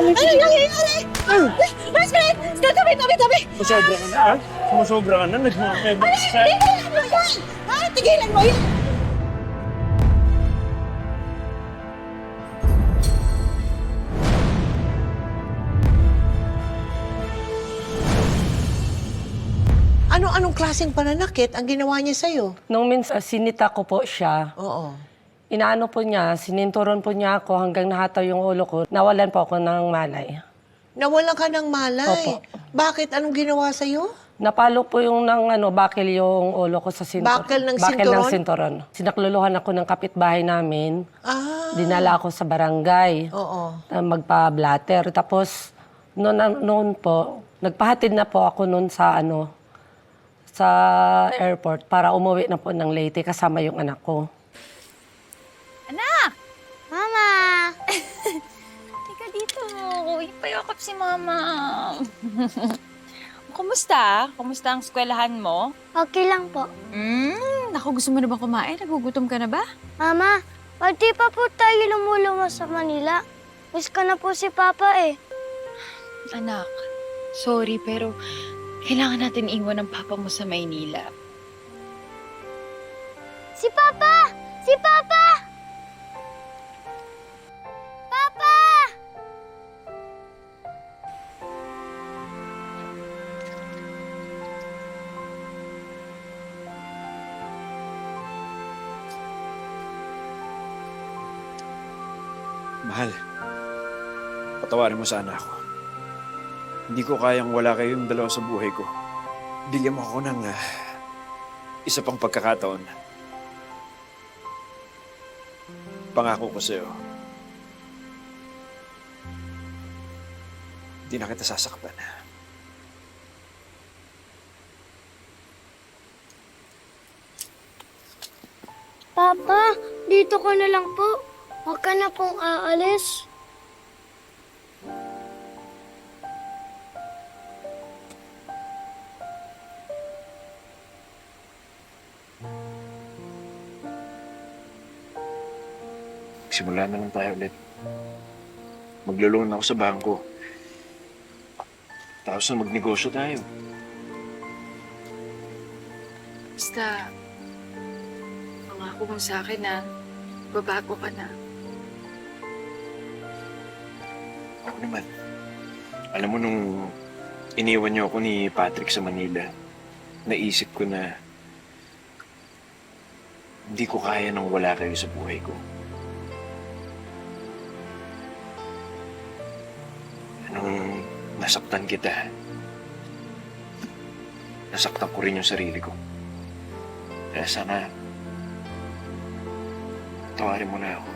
Ano nangyayari? Rosemary! Tabi! Sumasobra ka na, ha? Sumasobra ka na, nagmamebak sa... Tigilan mo yan! Ha? Tigilan mo yan! Anong klaseng pananakit ang ginawa niya sa'yo? Nung minsan, sinita ko po siya. Oo. Inaano po niya, sininturon po niya ako hanggang nahataw yung ulo ko. Nawalan po ako ng malay. Nawalan ka ng malay. Opo. Bakit? Anong ginawa sa'yo? Napalo po yung bakil yung ulo ko sa sinturon. Bakil ng Bakil sinturon? ng sinturon. Sinakluluhan ako ng kapitbahay namin. Ah. Dinala ako sa barangay. Oo. Magpa-blatter. Tapos, noon po, nagpahatid na po ako noon sa airport para umuwi na po ng Leyte kasama yung anak ko. Anak! Mama! Teka dito. Ipayakap si Mama. Kumusta? Kumusta ang eskwelahan mo? Okay lang po. Naku, gusto mo na ba kumain? Nagugutom ka na ba? Mama, pati pa po tayo lumuluwas sa Manila. Miss ko na po si Papa eh. Anak, sorry pero kailangan natin iwan ng papa mo sa Maynila. Si Papa! Si Papa! Papa! Mahal, patawarin mo sana ako. Hindi ko kayang wala kayong dalawa sa buhay ko. Bigyan mo ako ng isa pang pagkakataon. Pangako ko sa'yo. Hindi na kita sasaktan. Papa, dito ka na lang po. Huwag ka na pong aalis. Simula na lang tayo ulit. Maglulungan ako sa bangko. Tapos na magnegosyo tayo. Basta, pangako mo sa akin na babago ka na. Ako naman. Alam mo, nung iniwan niyo ako ni Patrick sa Manila, naisip ko na hindi ko kaya nang wala kayo sa buhay ko. Nung nasaktan kita, nasaktan ko rin yung sarili ko. Kaya sana, tawarin mo na ako.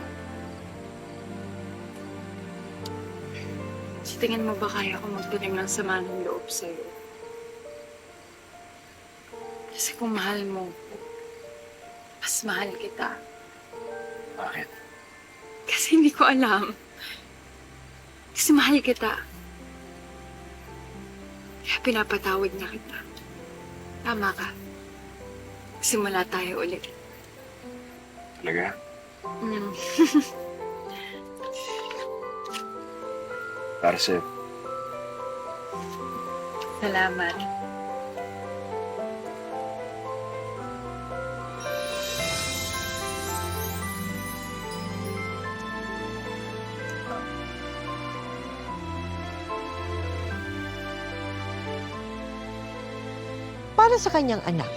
Sa tingin mo ba kaya ko magtanim ng sama ng loob sa'yo? Kasi kung mahal mo, mas mahal kita. Bakit? Kasi hindi ko alam. Kasi mahal kita. Kaya pinapatawad na kita. Tama ka. Simula tayo ulit. Talaga? Para sa'yo. Salamat. Para sa kanyang anak,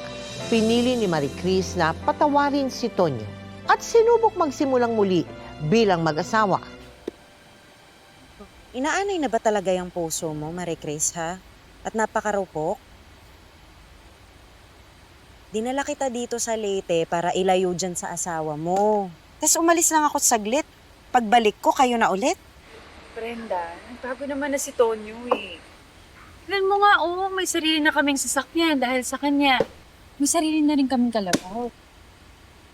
pinili ni Marie Chris na patawarin si Tonyo at sinubok magsimulang muli bilang mag-asawa. Inaanay na ba talaga yung puso mo, Marie Chris, ha? At napakarupok? Dinala kita dito sa Leyte para ilayo dyan sa asawa mo. Tapos umalis lang ako saglit. Pagbalik ko, kayo na ulit. Brenda, nagbago naman na si Tonyo eh. Tignan mo nga, may sarili na kaming sasakyan dahil sa kanya. May sarili na rin kaming kalabaw.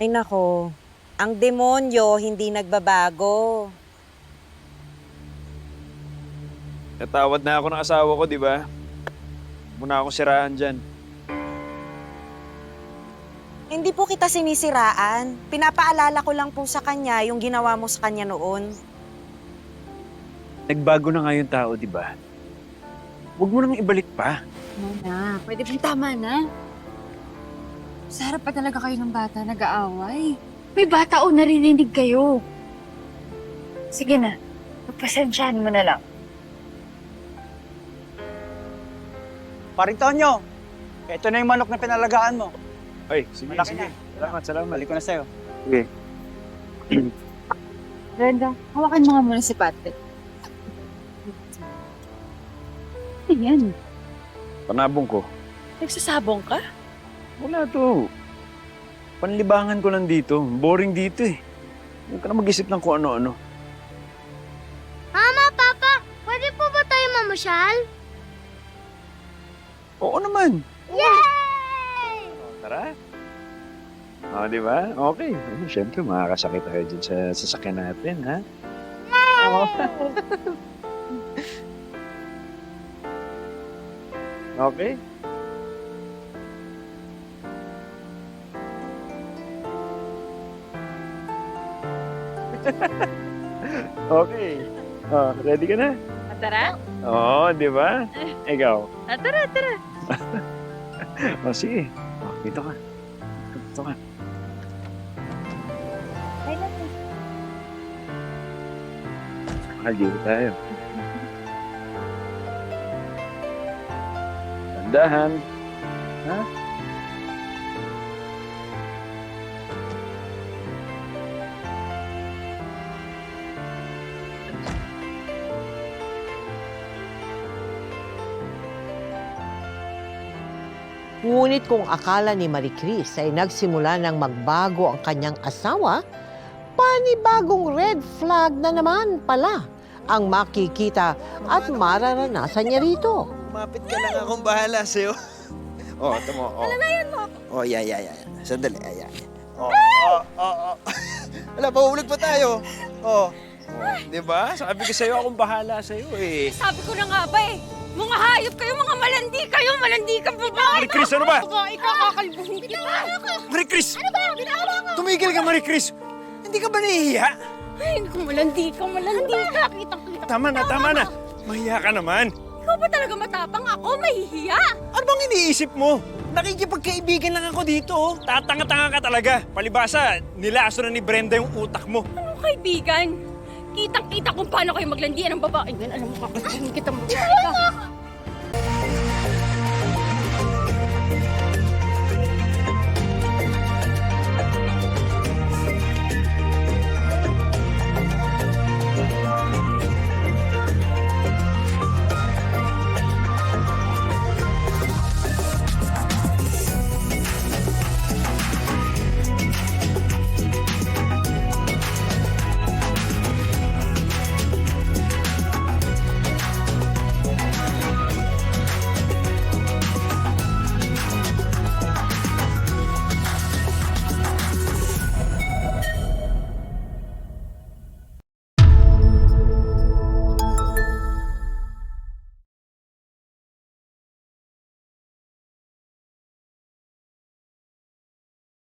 Ay nako, ang demonyo hindi nagbabago. Natawad na ako ng asawa ko, di ba? Muna akong siraan dyan. Hindi po kita sinisiraan. Pinapaalala ko lang po sa kanya yung ginawa mo sa kanya noon. Nagbago na nga yung tao, di ba? Huwag mo nang ibalik pa. No na, pwede bang tama na? Sa harap pa talaga kayo ng bata nag-aaway. May bata o naririnig kayo. Sige na, pagpasensyahan mo na lang. Paring Tonyo, ito na yung manok na pinalagaan mo. Ay, sige, Malaki sige. na. Salamat. Balik ko na sa'yo. Sige. Brenda, hawakan mo nga muna si Patrick. Ayan, Panabong ko. nagsasabong ka? Wala to. Panlibangan ko lang dito. Boring dito eh. Huwag ka na mag-isip ng kung ano-ano. Mama, Papa, pwede po ba tayo mamasyal? Oo naman. Yay! Tara. Di ba? Okay. Siyempre, makakasakit tayo dyan sa sasakyan natin, ha? Okay. Okay. Ready ka na? Tara? Oo, di ba? Ikaw. Tara. Sige. Dito ka. Dito ka. Dito tayo. Tandahan. Ha? Ngunit kung akala ni Marie Chris ay nagsimula ng magbago ang kanyang asawa, panibagong red flag na naman pala ang makikita at mararanasan niya rito. Kumapit ka lang, akong bahala sa'yo. Ito mo. Alalayan mo. Yeah. Sandali, ayan. Wala, pauulag pa tayo. Di ba? Sabi ko sa'yo, akong bahala sa'yo eh. Sabi ko na nga ba eh, mga hayop kayo, mga malandi ka babae! Marie Chris, ano ba? Babae ka, kakalbuhin kita! Marie Chris! Ano ba? Binawa ko! Tumigil ka, Marie Chris! Hindi ka ba nahihiya? Ay, kung malandi ka, kitang-kita. Tama na. Mahiya ka naman. Ikaw ba talaga matapang ako? Mahihiya! Ano bang iniisip mo? Nakikipagkaibigan lang ako dito. Tatanga-tanga ka talaga. Palibasa, nilaso na ni Brenda yung utak mo. Anong kaibigan? Kitang-kita kung paano kayo maglandian ng babae. Yan, alam mo, kakasinin kitang babae ka.